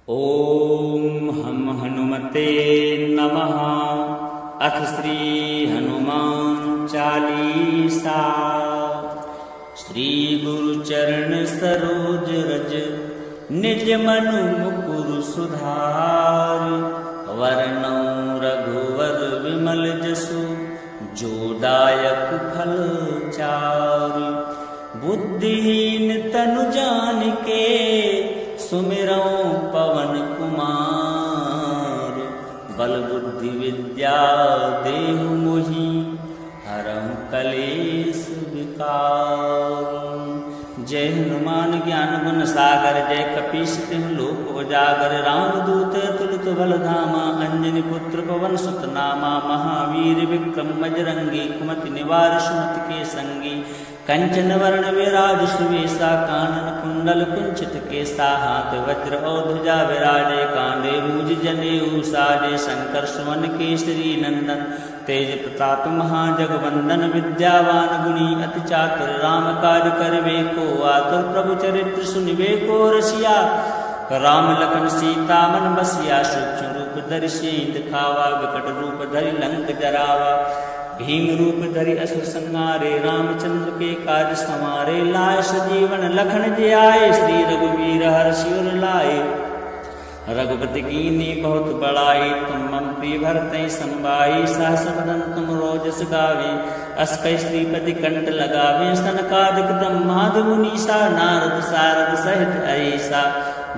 ओम हम हनुमते नमः। अथ श्री हनुमान चालीसा। श्री गुरु चरण सरोज रज निज मनु मुकुरु सुधार। वरनौ रघुवर विमल जसु जो दायक फल चार। बुद्धिहीन तनु जानिके सुमिरौ पवन कुमार। बल बुद्धि विद्या देहु मोहि हरहु कलेश विकार। जय हनुमान ज्ञान गुण सागर जय कपीस तिहुँ लोक उजागर। रामदूत अतुलित बल धामा अंजनी पुत्र पवन सुत नामा। महावीर विक्रम बजरंगी कुमति निवार सुमति के संगी। कंचन वर्ण विराज सुवेशा कानन कुंडल कुंचित केसा। हाथ वज्र और ध्वजा विराजे कांधे मूज जनेऊ साजे। शंकर सुमन केसरी नंदन तेज प्रताप महाजगवंदन। विद्यावान गुणी अति चातुर राम काज करवे को आतुर। प्रभु चरित्र सुनिवे को रसिया राम लखन सीता मन बसिया। सूक्ष्म रूप धरि सिंह दिखावा विकट रूप धरि लंक जरावा। भीम रूप धरि असुर संहारे रामचंद्र के काज समारे। लाए सजीवन लखन जी आए श्री रघुवीर हर्षि उर लाए। रघुपति कीन्ही बहुत बड़ाई तुम मम प्रिय भरतहि संभाई। सहस बदन तुम रोजस गावे अस कहि श्रीपति कंठ लगावे। सनकादिक ब्रह्मादि मुनीसा नारद सारद सहित ऐसा।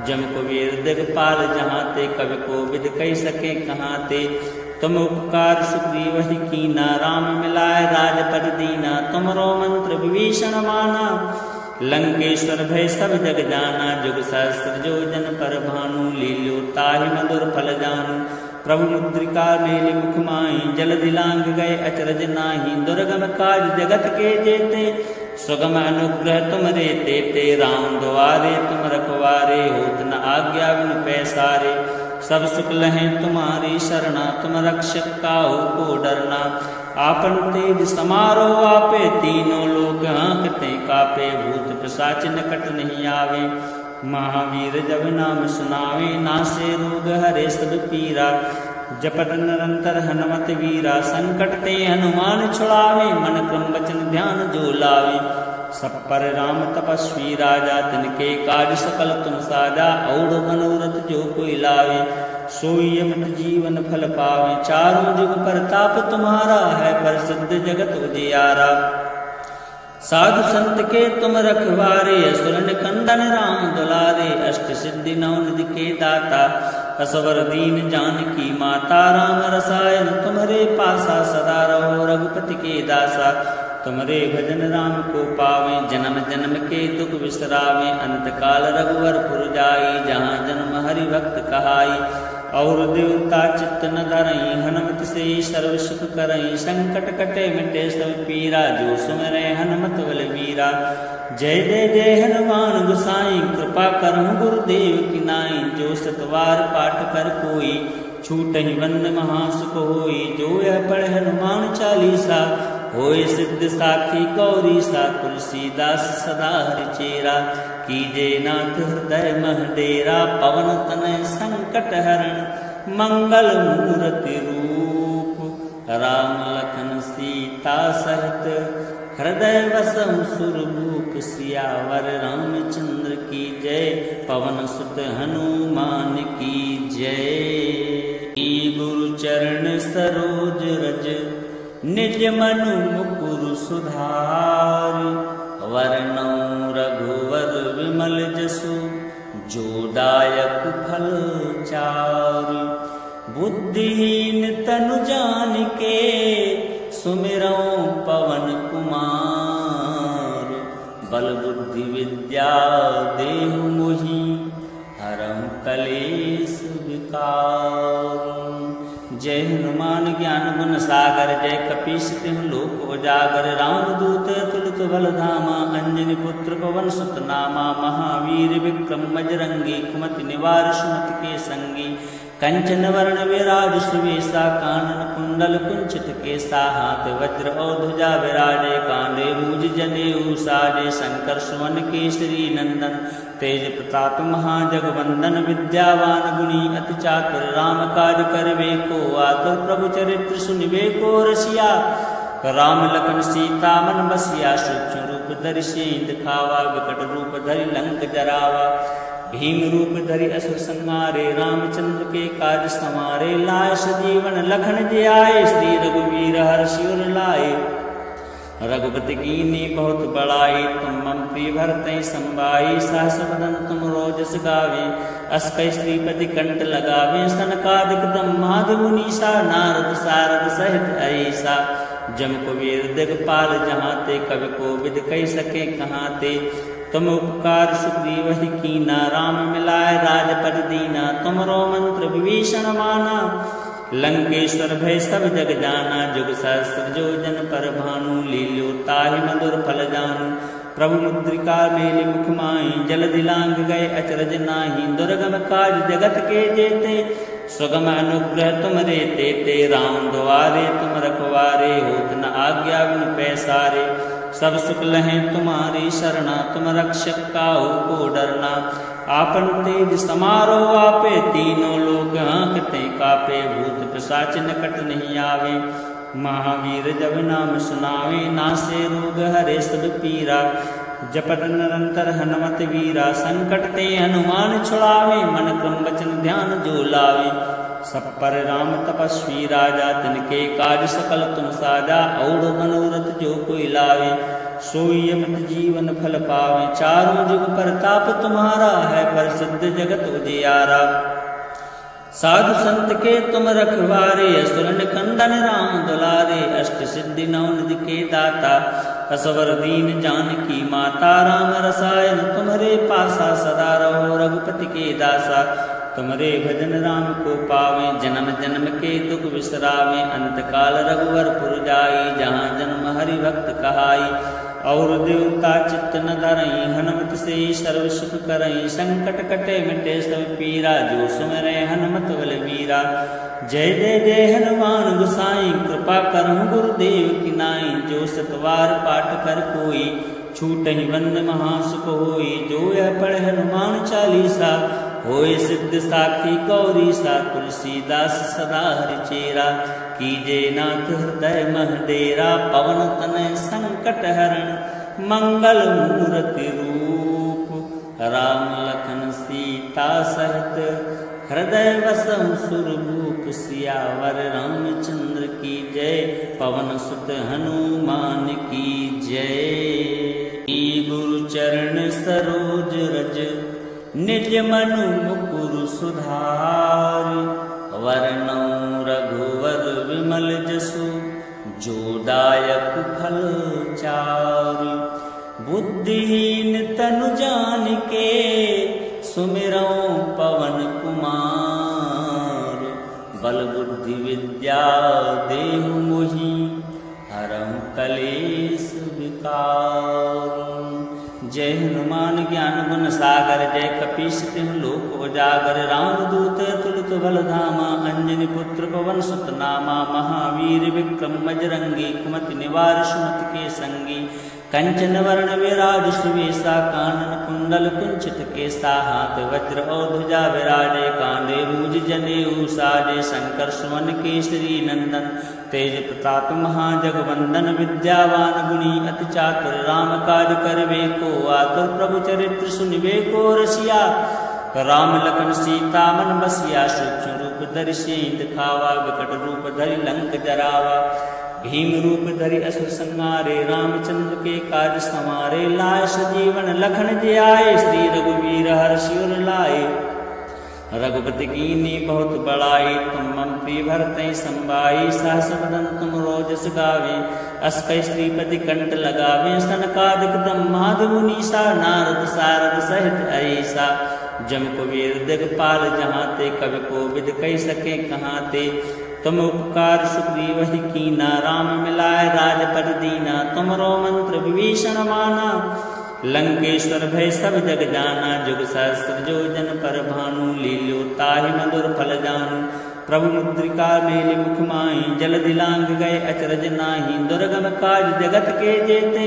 जम कुबेर दिगपाल जहाँ ते कवि कोविद कहि सके कहाँ ते। तुम उपकार सुग्रीव ही कीना राम मिलाए राजपद दीना। तुमरो मंत्र विभीषण माना लंकेश्वर भय सब जग जाना। जुग सहस्त्र जो जन पर भानु लील्यो ताहि मधुर फल जानु। प्रभु मुद्रिका मेलि मुख माहि जल दिलांग गए अचरज नाही। दुर्गम काज जगत के जेते सुगम अनुग्रह तुम रे तेते। राम द्वारे तुम रखवारे होत न आज्ञा बिनु पैसारे। सब सुख लहें तुम्हारी शरणा तुम रक्षक काहू को डरना। आपन तेज समारो आपे तीनों लोक हाँकते कापे। भूत पिशाच निकट नहीं आवे महावीर जब नाम सुनावे। नासे रोग हरे सब पीरा जपत निरंतर हनुमत वीरा। संकट ते हनुमान छुड़ावे मन क्रम वचन ध्यान जो लावे। सब पर राम तपस्वी राजा तिनके काज सकल तुम साजा। और मनोरथ जो कोई लावे सोई अमित जीवन फल पावे। चारों जुग परताप तुम्हारा है प्रसिद्ध जगत उजियारा। साधु संत के तुम रखवारे असुर निकंदन राम दुलारे। अष्ट सिद्धि नौ निधि के दाता असवर दीन जानकी माता। राम रसायन तुम्हारे पासा सदा रहो रघुपति के दासा। तुमरे भजन राम को पावे जन्म जन्म के दुख बिसरावे। अंत काल रघुवर पुर जाई जहाँ जन्म हरि भक्त कहाई। और देवता चित्त न धरई हनुमत से सर्व सुख करई। संकट कटे मिटे सब पीरा जो सुमिरै हनुमत बलवीरा। जय जय जय हनुमान गोसाई कृपा करहु गुरुदेव की नाई। जो सतवार पाठ कर कोई छूटहि बंद महासुख होई। जो यह पढ़े हनुमान चालीसा होय सिद्ध साखी गौरी सा। तुलसीदास सदा हरिचेरा कीजे नाथ हृदय मह डेरा। पवन तनय संकट हरण मंगल मूर्ति रूप। राम लखन सीता सहित हृदय वसम सुरभूप। सियावर रामचंद्र की जय पवन सुत हनुमान की जय। गुरु चरण सरोज रज निज मनु मुकुरु सुधार। वरनौ रघुवर विमल जसु जो दायक फल चार। बुद्धिहीन तनु जानिके सुमिरौ पवन कुमार। बल बुद्धि विद्या देहु मोहि हरहु कलेश विकार। जय हनुमान ज्ञान गुण सागर जय कपीस तिहुँ लोक उजागर। रामदूत अतुलित बल धामा अंजनी पुत्र पवन सुत नामा। महावीर विक्रम बजरंगी कुमति निवार सुमति के संगी। कंचन वर्ण विराज सुवेशा कानन कुंडल कुंचित केसा। हाथ वज्र और ध्वजा विराजे कांधे मूज जनेऊ साजे। शंकर सुमन केसरी नंदन तेज प्रताप महाजगवंदन विद्यावान गुणी अति चातुर राम काज करवे को आतुर प्रभु चरित्र सुनिवे को रसिया राम लखन सीता मन बसिया सूक्ष्म रूप धरि सेंध खावा विकट रूप धरि लंक जरावा भीम रूप धरि असुर संहारे रामचंद्र के काज समारे लाए सजीवन लखन जय आए श्री रघुवीर हर्षि उर लाए रघुपति कीन्ही बहुत बड़ाई तुम मम प्रिय भरतहि संभाई सहस बदन तुम रोजस गावे अस कहि श्रीपति कंठ लगावे सनकादिक ब्रह्मादि मुनीसा नारद सारद सहित ऐसा जम कुबेर दिगपाल जहाँ ते कवि कोविद कही सके कहाँ ते तुम उपकार सुग्रीव ही कीना राम मिलाए राजपद दीना तुमरो मंत्र विभीषण माना लंकेश्वर भय सब जग जाना जुग सहस्त्र जो जन पर भानु लील्यो ताहि मधुर फल जानु प्रभु मुद्रिका मेलि मुख माहि जल दिलांग गए अचरज नाही दुर्गम काज जगत के जेते सुगम अनुग्रह तुम रे तेते राम द्वारे तुम रखवारे होत न आज्ञा बिनु पैसारे सब सुख लहें तुम्हारी शरणा तुम रक्षक काहू को डरना आपन तेज समारो आपे तीनों लोग हाँकते कापे भूत पिशाच निकट नहीं आवे महावीर जब नाम सुनावे नासे रोग हरे सब पीरा जपत निरंतर हनुमत वीरा संकट ते हनुमान छुड़ावे मन क्रम वचन ध्यान जो लावे सब पर राम तपस्वी राजा तिनके काज सकल तुम साजा और मनोरथ जो कोई लावे सोई अमित जीवन फल पावे चारों जुग प्रताप तुम्हारा है प्रसिद्ध जगत उजियारा साधु संत के तुम रखवारे असुर निकंदन राम दुलारे अष्ट सिद्धि नौ निधि के दाता असवर दीन जानकी माता राम रसायन तुम्हारे पासा सदा रहो रघुपति के दासा तुम्हारे भजन राम को पावे जन्म जन्म के दुख बिसरावे अंत काल रघुवर पुर जाई जहाँ जन्म हरि भक्त कहाई और देवता चित्त न धरई हनुमत से सर्व सुख करई संकट कटे मिटे सब पीरा जो सुमरे हनुमत बल वीरा जय जय जय हनुमान गुसाई कृपा करहु गुरुदेव की नाई जो सतवार पाठ कर कोई छूट ही बंद महासुख होई जो यह पढ़े हनुमान चालीसा होए सिद्ध साखी गौरी सा तुलसीदास सदा हरिचेरा कीजे नाथ हृदय मह डेरा पवन तनय संकट हरण मंगल मूर्ति रूप राम लखन सीता सहित हृदय वसम सुरभूप सियावर रामचंद्र की जय पवन सुत हनुमान की जय गुरु चरण सरोज रज निज मनु मुकुर सुधार वरनौ रघुवर विमल जसु जो दायक फल चार बुद्धिहीन तनु जानिके सुमिरौ पवन कुमार बल बुद्धि विद्या देहु मोहि हरहु कलेश विकार जय हनुमान ज्ञान गुण सागर जय कपीस तिहु लोक उजागर रामदूत अतुलित बल धामा अंजनी पुत्र पवन सुत नामा महावीर विक्रम बजरंगी कुमति निवार सुमति के संगी कंचन वर्ण विराज सुवेशा कानन कुंडल कुंचित केसा हाथ वज्र और ध्वजा विराजे कांधे मूज जनेऊ साजे शंकर सुवन केसरी नंदन तेज प्रताप महाजगवंदन विद्यावान गुणी अति चातुर राम काज करवे को आतुर प्रभु चरित्र सुनिवे को रसिया राम लखन सीता मन बसिया सूक्ष्म रूप धरि सेंध खावा विकट रूप धरि लंक जरावा भीम रूप धरि असुर संहारे रामचंद्र के काज समारे लाए सजीवन लखन जय आए श्री रघुवीर हर्षि उर लाए रघुपति कीन्ही बहुत बड़ाई तुम मम प्रिय भरतहि संभाई सहस बदन तुम रोजस गावे अस कहि श्रीपति कंठ लगावे सनकादिक ब्रह्मादि मुनीसा नारद सारद सहित ऐसा जम कुबेर दिगपाल जहाँ ते कवि कोविद कही सके कहाँ ते तुम उपकार सुग्रीव ही कीना राम मिलाए राजपद दीना तुमरो मंत्र विभीषण माना लंकेश्वर भय सब जग जाना जुग सहस्त्र जो जन पर भानु लील्यो ताहि मधुर फल जानु प्रभु मुद्रिका मेलि मुख माहि जल दिलांग गए अचरज नाही दुर्गम काज जगत के जेते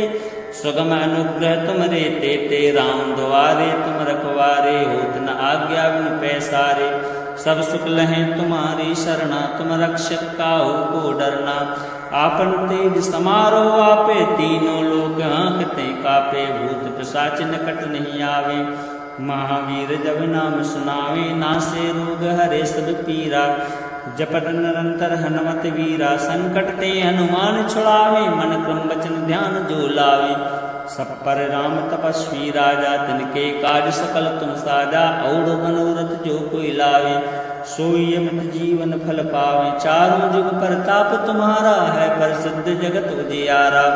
सुगम अनुग्रह तुमरे तेते, राम द्वारे तुम रखवारे, होत न आज्ञा बिन पैसारे। सब सुख लहें तुम्हारी शरणा, तुम रक्षक काहू को डरना। आपन तेज समारो आपे, तीनों लोक हाँकते कापे, भूत पिशाच निकट नहीं आवे। महावीर जब नाम सुनावे, नासे रोग हरे सब पीरा। जपत निरंतर हनुमत वीरा, संकट ते हनुमान छुड़ावे, मन क्रम वचन ध्यान जो लावे। सब पर राम तपस्वी राजा, तिनके काज सकल तुम साजा। और मनोरथ जो कोई लावे, सोई अमित जीवन फल पावे। चारों जुग प्रताप तुम्हारा है, प्रसिद्ध जगत उजियारा।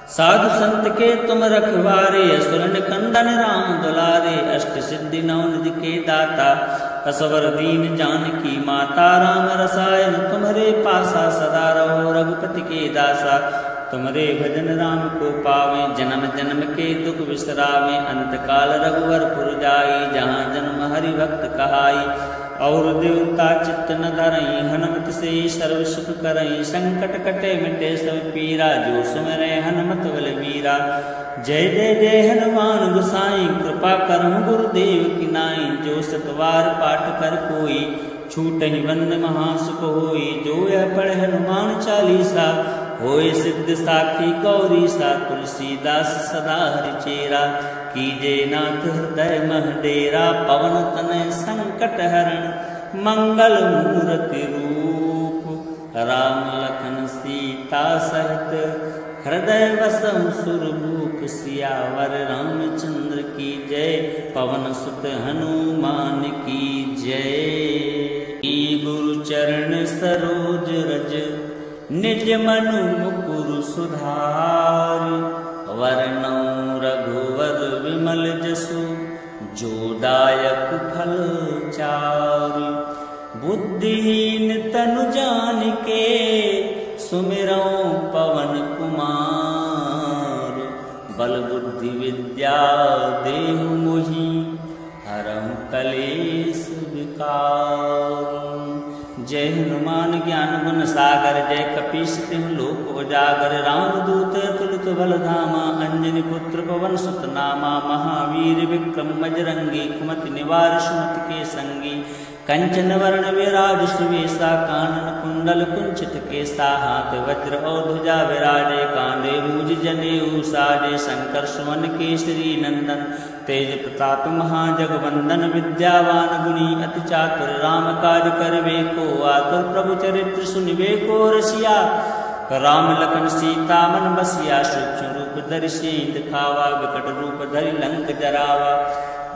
साधु संत के तुम रखवारे, असुर निकंदन राम दुलारे। अष्ट सिद्धि नौ निधि के दाता, असवर दीन जानकी माता। राम रसायन तुम्हारे पासा, सदा रहो रघुपति के दासा। तुम्हारे भजन राम को पावे, जन्म जन्म के दुख बिसरावे। अंत काल रघुवर पुर जाई, जहाँ जन्म हरि भक्त कहाई। और देवता चित्त न धरई, हनुमत से सर्व सुख करई। संकट कटे मिटे सब पीरा, जो सुमिरै हनुमत बलबीरा। जय जय जय हनुमान गोसाई, कृपा करहु गुरुदेव की नाई। जो सतवार पाठ कर कोई, छूटहि बंद महासुख होई। जो यह पढ़े हनुमान चालीसा, होए सिद्ध साखी गौरी सा। तुलसीदास सदा हरिचेरा, कीजे नाथ हृदय मह डेरा। पवन तनय संकट हरण, मंगल मूर्ति रूप। राम लखन सीता सहित, हृदय वसम सुरभूप। सियावर रामचंद्र की जय, पवन सुत हनुमान की जय। गुरु चरण सरोज रज, निज मनु मुकुर सुधार। वरनौ रघुवर विमल जसु, जो दायक फल चार। बुद्धिहीन तनु जानिके, सुमिरौ पवन कुमार। बल बुद्धि विद्या देहु मोहि, हरहु कलेश विकार। जय हनुमान ज्ञान गुण सागर, जय कपीस तिहुँ लोक उजागर। रामदूत अतुलित बल धामा, अंजनी पुत्र पवन सुत नामा। महावीर विक्रम बजरंगी, कुमति निवार सुमति के संगी। कंचन वर्ण विराज सुवेशा, कानन कुंडल कुंचित केसा। हाथ वज्र और ध्वजा विराजे, कांधे मूज जनेऊ साजे। शंकर सुमन केसरी नंदन, तेज प्रताप महाजगवंदन। विद्यावान गुणी अति चातुर, राम काज करवे को आतुर। प्रभु चरित्र सुनिबे को रसिया, राम लखन सीता मन बसिया। सूक्ष्म रूप धरि सिंह दिखावा, विकट रूप धरि लंक जरावा।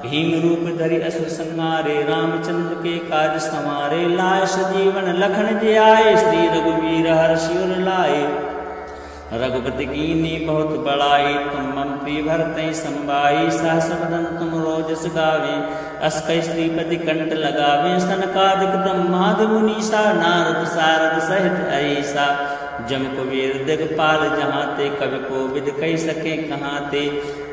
भीम रूप धरि असुर संहारे, रामचंद्र के काज समारे। लाए सजीवन लखन जी आए, श्री रघुवीर हर्षि उर लाए। रघुपति कीन्ही बहुत बड़ाई, तुम मम प्रिय भरतहि संभाई। सहस बदन तुम रोजस गावे, अस कहि श्रीपति कंठ लगावे। सनकादिक ब्रह्मादि मुनीसा, नारद सारद सहित अहिसा। जम कुबेर दिगपाल जहाँ ते, कवि कोविद कहि सके कहाँ ते।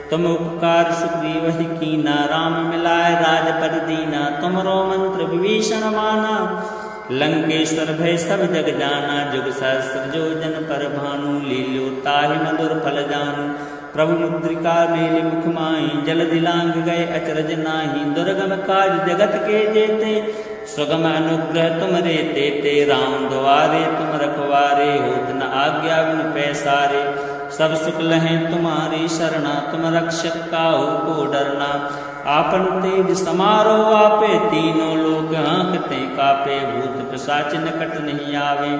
तुम उपकार सुग्रीवहि कीना, राम मिलाए राजपद दीना। तुमरो मंत्र विभीषण माना, लंकेश्वर भय सब जग जाना। जुग सहस्र जो जन पर भानु, लील्यो ताहि मधुर फल जानू। प्रभु मुद्रिका मेलि मुख माहि, जलधि लांघ गए अचरज नाही। दुर्गम काज जगत के जेते, सुगम अनुग्रह तुमरे तेते। राम द्वारे तुम रखवारे, होत न आज्ञा बिन पैसारे। सब सुख लहें तुम्हारी शरणा, तुम रक्षक काहू को डरना। आपन तेज समारो आपे, तीनों लोक हाँकते कापे। भूत पिशाच निकट नहीं आवे,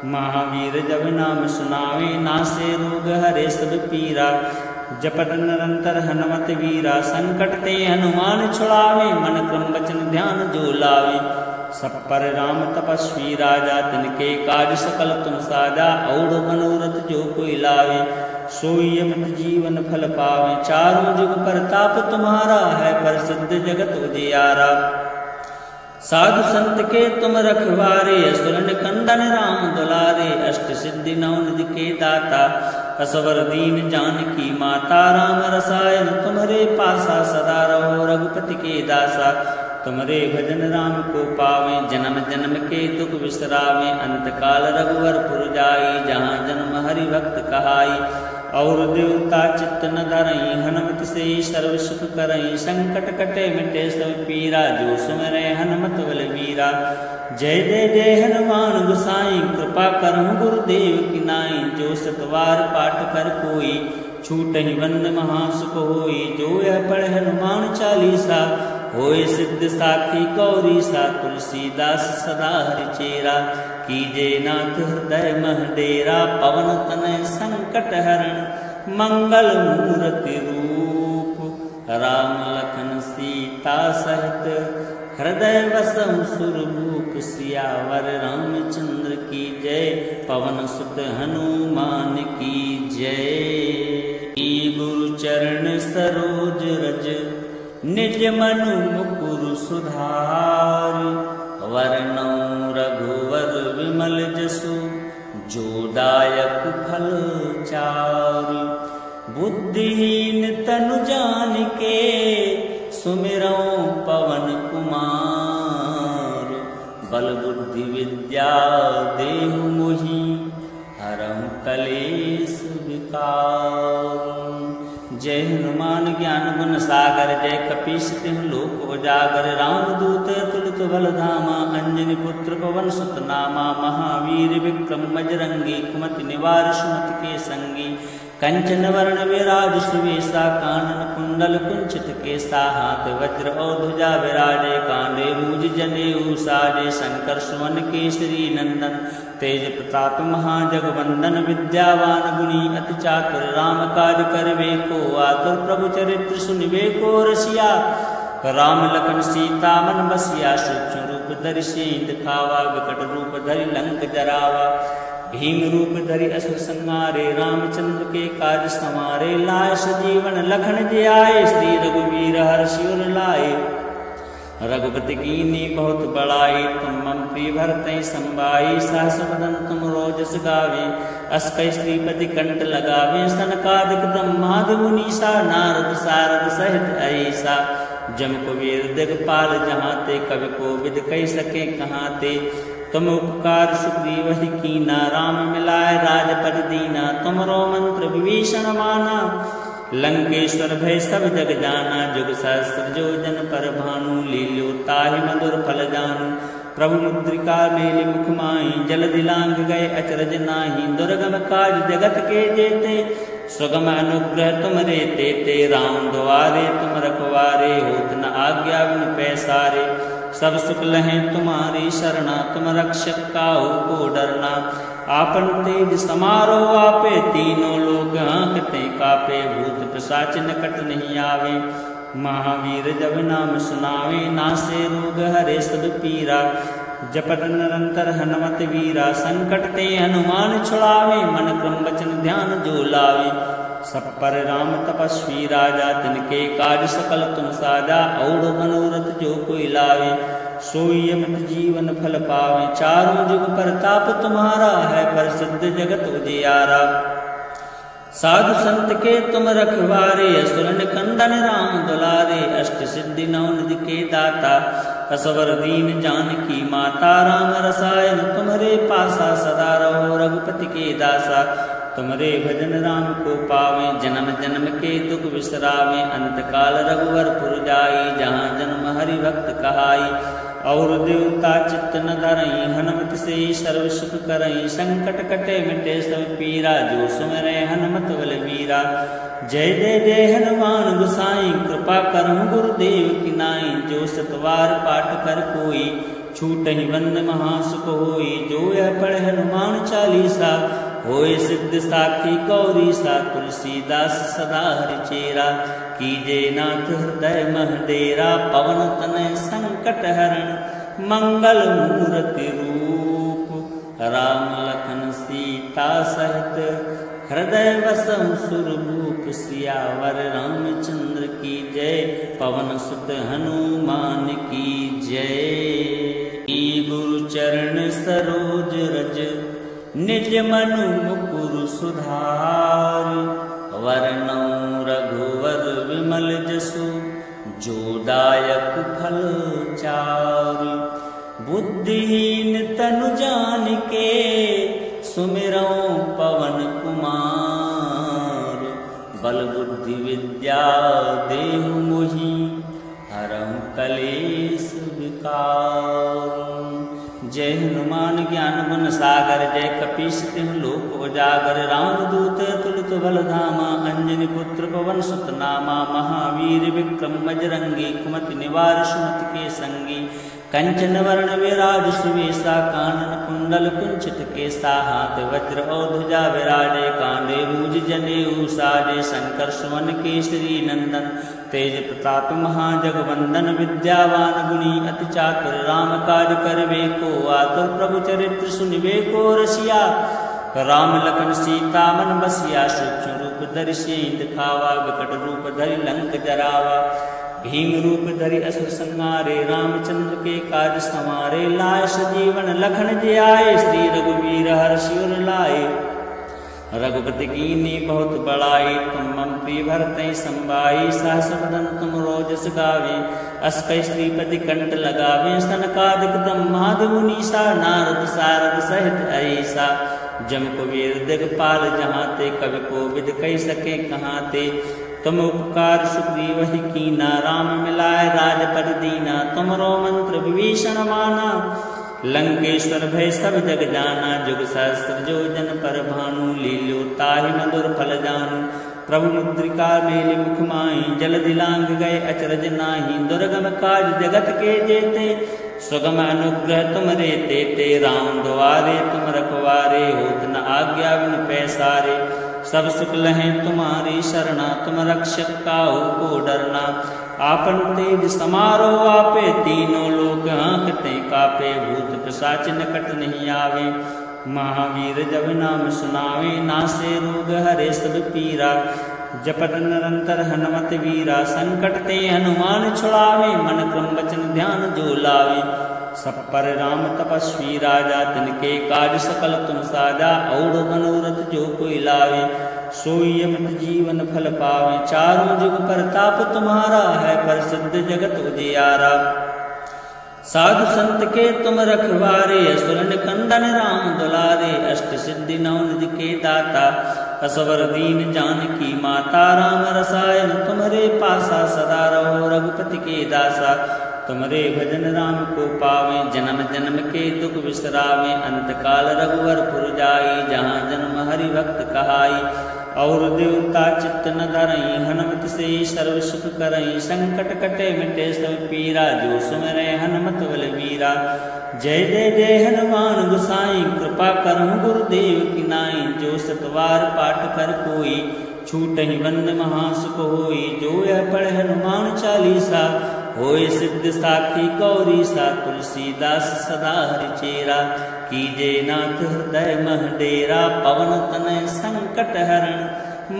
महावीर जब नाम सुनावे। नासे रोग हरे सब पीरा, जपत निरंतर हनुमत वीरा। संकट ते हनुमान छुड़ावे, मन क्रम वचन ध्यान जो लावे। सब पर राम तपस्वी राजा, तिनके काज सकल तुम साजा। और मनोरथ जो कोई लावे, सोई अमित जीवन फल पावे। चारों जुग प्रताप तुम्हारा है, प्रसिद्ध जगत उजियारा। साधु संत के तुम रखवारे, असुर निकंदन राम दुलारे। अष्ट सिद्धि नौ निधि के दाता, असवर दीन जानकी माता। राम रसायन तुम्हारे पासा, सदा रहो रघुपति के दासा। तुम्हारे भजन राम को पावे, जन्म जन्म के दुख बिसरावे। अंत काल रघुवर पुर जाई, जहाँ जन्म हरि भक्त कहाई। और देवता चित्त न धरई हनुमत से सर्व सुख करई संकट कटे मिटे सब पीरा जो सुमिरै हनुमत बलवीरा। जय जय जय हनुमान गोसाई कृपा करहु गुरुदेव की नाई। जो सतवार पाठ कर कोई छूटहि बंद महासुख होई। जो यह पढ़े हनुमान चालीसा होए सिद्ध साखी गौरी सा। तुलसीदास सदा हरिचेरा कीजे नाथ हृदय मह डेरा। पवन तनय संकट हरण मंगल मूर्ति रूप। राम लखन सीता सहित हृदय वसम सुरभूप। सियावर रामचंद्र की जय पवन सुत हनुमान की जय। गुरु चरण सरोज रज निज मनु मुकुर सुधार। वरनौ रघुवर विमल जसु जो दायक फल चारि। बुद्धिहीन तनु जानिके सुमिरौ पवन कुमार। बल बुद्धि विद्या देहु मोहि हरहु कलेश विकार। जय हनुमान ज्ञान गुण सागर जय कपीस तिहुँ लोक उजागर। रामदूत अतुलित बल धामा अंजनी पुत्र पवन सुत नामा। महावीर विक्रम बजरंगी कुमति निवार सुमति के संगी। कंचन वर्ण विराज सुवेशा कानन कुंडल कुंचित केसा। हाथ वज्र और ध्वजा विराजे कांधे मूज जनेऊ साजे। शंकर सुवन केसरी नंदन तेज प्रताप महाजगवंदन। विद्यावान गुणी अति चातुर राम काज करवे को आतुर। प्रभु चरित्र सुनिबे को रसिया राम लखन सीता मन बसिया। सूक्ष्म रूप धरि सिंह दिखावा विकट रूप धरि लंक जरावा। भीम रूप धरि असुर संहारे रामचंद्र के काज समारे। लाए सजीवन लखन जी आए श्री रघुवीर हर्षि उर लाए। रघुपति कीन्ही बहुत बड़ाई तुम मम प्रिय भरतहि संभाई। सहस बदन तुम रोजस गावे अस कहि श्रीपति कंठ लगावे। सनकादिक ब्रह्मादि मुनीसा नारद सारद सहित ऐसा। जम कुबेर दिगपाल जहाँ ते कवि को विद कहि सके कहाँ ते। तुम उपकार सुग्रीव ही कीना राम मिलाए राजपद दीना। तुमरो मंत्र विभीषण माना लंकेश्वर भय सब जग जाना। जुग सहस्त्र जो जन पर भानु लील्यो ताहि मधुर फल जानू। प्रभु मुद्रिका मेलि मुख माहि जल दिलांग गए अचरज नाही। दुर्गम काज जगत के जेते सुगम अनुग्रह तुमरे तेते। राम द्वारे तुम रखवारे होत न आज्ञा बिनु पैसारे। सब सुख लहें तुम्हारी शरणा तुम रक्षक काहू को डरना। आपन तेज समारो आपे तीनों लोग हाँकते कापे। भूत पिशाच निकट नहीं आवे महावीर जब नाम सुनावे। नासे रोग हरे सब पीरा जपत निरंतर हनुमत वीरा। संकट ते हनुमान छुड़ावे मन क्रम वचन ध्यान जो लावे। सब पर राम तपस्वी राजा तिनके काज सकल तुम साजा। और मनोरथ जो कोई लावे सोई अमित जीवन फल पावे। चारों जुग परताप तुम्हारा है प्रसिद्ध जगत उजियारा। साधु संत के तुम रखवारे असुर निकंदन राम दुलारे। अष्ट सिद्धि नौ निधि के दाता असवर दीन जानकी माता। राम रसायन तुम्हारे पासा सदा रहो रघुपति के दासा। तुमरे भजन राम को पावे जन्म जन्म के दुख विसरावे। अंत काल रघुवर पुर जाई जहाँ जन्म हरि भक्त कहाई। और देवता चित्त न धरई हनुमत से सर्व सुख करई। संकट कटे मिटे सब पीरा जो सुमिरै हनुमत बलवीरा। जय जय जय हनुमान गोसाई कृपा करहु गुरुदेव की नाई। जो सतवार पाठ कर कोई छूटहि बंद महासुख होई। जो यह पढ़े हनुमान चालीसा होए सिद्ध साखी गौरी सा। तुलसीदास सदा हरिचेरा कीजे नाथ हृदय मह डेरा। पवन तनय संकट हरण मंगल मूर्ति रूप। राम लखन सीता सहित हृदय वसम सुरभूप। सियावर रामचंद्र की जय पवन सुत हनुमान की जय। गुरु चरण सरोज रज निज मनु मुकुर सुधार। वरनौ रघुवर विमल जसु जो दायक फल चारि। बुद्धिहीन तनु जानिके सुमिरौ पवन कुमार। बुद्धि विद्या देहु मोहि हरहु कलेश विकार। जय हनुमान ज्ञान गुण सागर जय कपीस तिहु लोक उजागर। रामदूत अतुलित बल धामा अंजनी पुत्र पवन सुत नामा। महावीर विक्रम बजरंगी कुमति निवार सुमति के संगी। कंचन वर्ण विराज सुवेशा कानन कुंडल कुंचित केसा। हाथ वज्र और ध्वजा विराजे कांधे मूज जनेऊ साजे। शंकर सुवन केसरी नंदन तेज प्रताप महाजगवंदन। विद्यावान गुणी अति चातुर राम काज करबे को आतुर। प्रभु चरित्र सुनिबे को रसिया राम लखन सीता मन बसिया। सूक्ष्म रूप धरि सियहि दिखावा विकट रूप धरि लंक जरावा। भीम रूप धरि असुर संहारे रामचंद्र के काज संवारे। लाए सजीवन लखन जी आए श्री रघुवीर हर्षि उर लाए। रघुपति कीन्ही बहुत बड़ाई तुम मम प्रिय भरतहि संभाई। सहस बदन तुम रोजस गावे अस कहि श्रीपति कंठ लगावे। सनकादिक ब्रह्मादि मुनीसा नारद सारद सहित ऐसा। जम कुबेर दिगपाल जहाँ ते कवि कोविद कहि सके कहाँ ते। तुम उपकार सुग्रीव ही कीना राम मिलाए राजपद दीना। तुमरो मंत्र विभीषण माना लंकेश्वर भय सब जग जाना। जुग सहस्त्र जो जन पर भानु लील्यो ताहि मधुर फल जानु। प्रभु मुद्रिका मेलि मुख माहि जलधि लांघ गए अचरज नाही। दुर्गम काज जगत के जेते सुगम अनुग्रह तुमरे तेते। राम द्वारे तुम रखवारे होत न आज्ञा बिनु पैसारे। सब सुख लहें तुम्हारी शरणा तुम रक्षक काहू को डरना। आपन तेज समारो आपे तीनों लोक हाँकते कापे। भूत पिशाच निकट नहीं आवे महावीर जब नाम सुनावे। नासे रोग हरे सब पीरा जपत निरंतर हनुमत वीरा। संकट ते हनुमान छुड़ावे मन क्रम वचन ध्यान जो लावे। सब पर राम तपस्वी राजा तिनके काज सकल तुम साजा। और मनोरथ जो कोई लावे सोई अमित जीवन फल पावे। चारों जुग परताप तुम्हारा है प्रसिद्ध जगत उजियारा। साधु संत के तुम रखवारे असुर निकंदन राम दुलारे। अष्ट सिद्धि नौ निधि के दाता असवर दीन जानकी माता। राम रसायन तुम्हारे पासा सदा रहो रघुपति के दासा। तुम्हारे भजन राम को पावे जन्म जन्म के दुख विसरावे। अंत काल रघुवर पुर जाई जहाँ जन्म हरि भक्त कहाई। और देवता चित्त न धरई हनुमत से सर्व सुख करई। संकट कटे मिटे सब पीरा जो सुमिरै हनुमत बलवीरा। जय जय जय हनुमान गोसाई कृपा करहु गुरुदेव की नाई। जो सतवार पाठ कर कोई छूटहि बंद महासुख होई। जो यह पढ़े हनुमान चालीसा होय सिद्ध साखी गौरी सा। तुलसीदास सदा हरिचेरा कीजे नाथ हृदय मह डेरा। पवन तनय संकट हरण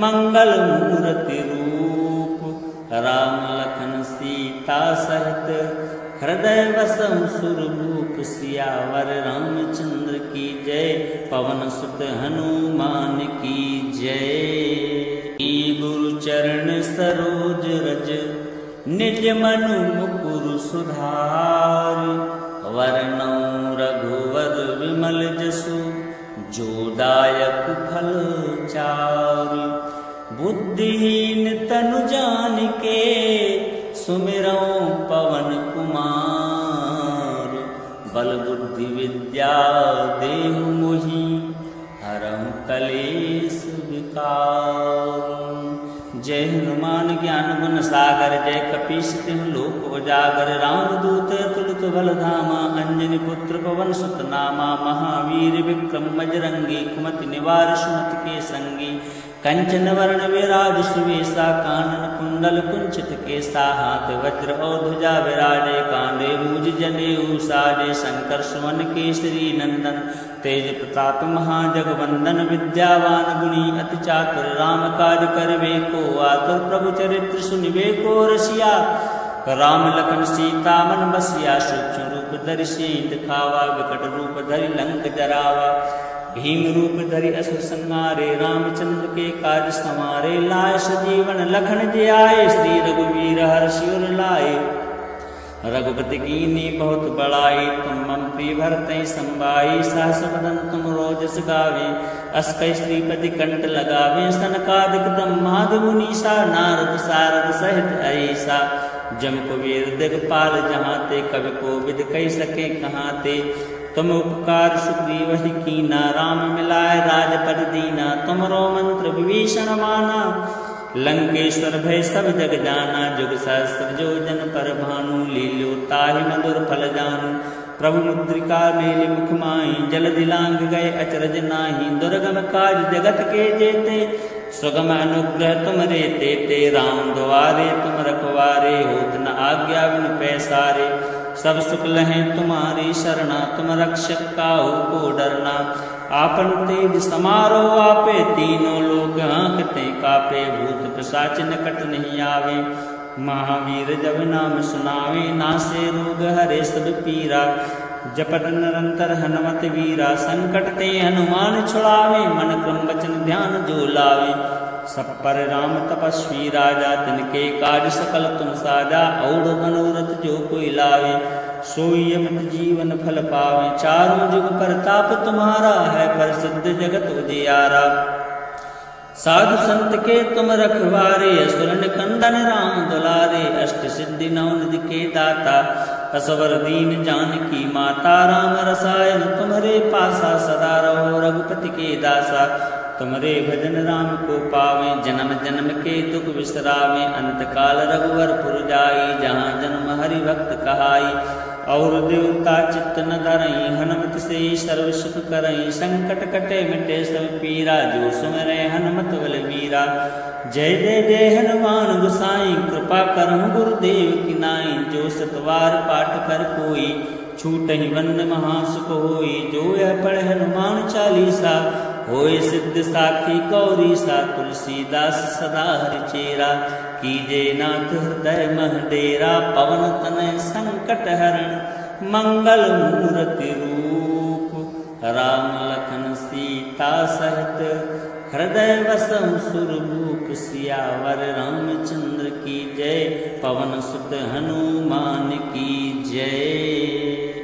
मंगल मूर्ति रूप। राम लखन सीता सहित हृदय वसम सुरभूप। सियावर रामचंद्र की जय पवन सुत हनुमान की जय। गुरु चरण सरोज रज निज मनु मुकुर सुधार। वरनौ रघुवर विमल जसु जो दायक फल चार। बुद्धिहीन तनु जानिके सुमिरौ पवन कुमार। बल बुद्धि विद्या देहु मोहि हरहु कलेश विकार। जय हनुमान ज्ञान गुण सागर जय कपीस तिहु लोक उजागर। रामदूत अतुलित बल धामा अंजनी पुत्र पवन सुत नामा। महावीर विक्रम बजरंगी कुमति निवार सुमति के संगी। कंचन वर्ण विराज सुवेशा कानन कुंडल कुंचित केसा। हाथ वज्र और ध्वजा विराजे कांधे मूज जनेऊ साजे। शंकर सुवन केसरी नंदन तेज प्रताप महाजगवंदन। विद्यावान गुणी अति चातुर राम काज करबे को आतुर। प्रभु चरित्र सुनिबे को रसिया राम लखन सीता मन बसिया। सूक्ष्म रूप धरि सियहि दिखावा विकट रूप धरि लंक जरावा। भीम रूप धरि असुर संहारे रामचंद्र के काज संवारे। लाए सजीवन लखन जी आए श्री रघुवीर हर्षि उर लाए। रघुपति कीनी बहुत बड़ाई, तुम मम प्रिय भरतहि संबाई। सहस बदन तुम रोजस गावे, अस कहि श्रीपति कंठ लगावे। सनकादिक ब्रह्मादि मुनीसा, नारद सारद सहित ऐसा। जम कुबेर दिगपाल जहाँ ते, कवि कोविद कहि सके कहाँ ते। तुम उपकार सुग्रीव ही कीना, राम मिलाए राजपद दीना। तुमरो मंत्र विभीषण माना, लंकेश्वर भय सब जग जाना। जुग सहस्त्र जो जन पर भानु, लील्यो ताहि मधुर फल जानू। प्रभु मुद्रिका मेलि मुख माहि, जलधि लांघ गए अचरज नाही। दुर्गम काज जगत के जेते, सुगम अनुग्रह तुमरे तेते। राम द्वारे तुम रखवारे, होत न आज्ञा बिनु पैसारे। सब सुख लहें तुम्हारी शरणा, तुम रक्षक काहू को डरना। आपन तेज समारो आपे, तीनों लोग हाँकते कापे। भूत पिशाच निकट नहीं आवे, महावीर जब नाम सुनावे। नासे रोग हरे सब पीरा, जपत निरंतर हनुमत वीरा। संकट ते हनुमान छुड़ावे, मन क्रम वचन ध्यान जो लावे। सब पर राम तपस्वी राजा, तिनके काज सकल तुम साजा। और मनोरथ जो कोई लावे, सोई अमित जीवन फल पावे। चारों जुग परताप तुम्हारा, है प्रसिद्ध जगत उजियारा। साधु संत के तुम रखवारे, असुर निकंदन राम दुलारे। अष्ट सिद्धि नौ निधि के दाता, असवर दीन जानकी माता। राम रसायन तुम्हारे पासा, सदा रहो रघुपति के दासा। तुम्हारे भजन राम को पावे, जन्म जन्म के दुख बिसरावे। अंत काल रघुवर पुर जाई, जहाँ जन्म हरि भक्त कहाई। और देवता चित्त न धरई, हनुमत से सर्व सुख करई। संकट कटे मिटे सब पीरा, जो सुमिरै हनुमत बलवीरा। जय जय जय हनुमान गोसाई, कृपा करहु गुरुदेव की नाई। जो सतवार पाठ कर कोई, छूटहि बंद महासुख होई। जो यह पढ़े हनुमान चालीसा, होय सिद्ध साखी गौरीसा। तुलसीदास सदा हरिचेरा, कीजे नाथ हृदय मह डेरा। पवन तनय संकट हरण, मंगल मूर्ति रूप। राम लखन सीता सहित, हृदय वसम सुरभूप। सियावर रामचंद्र की जय, पवन सुत हनुमान की जय।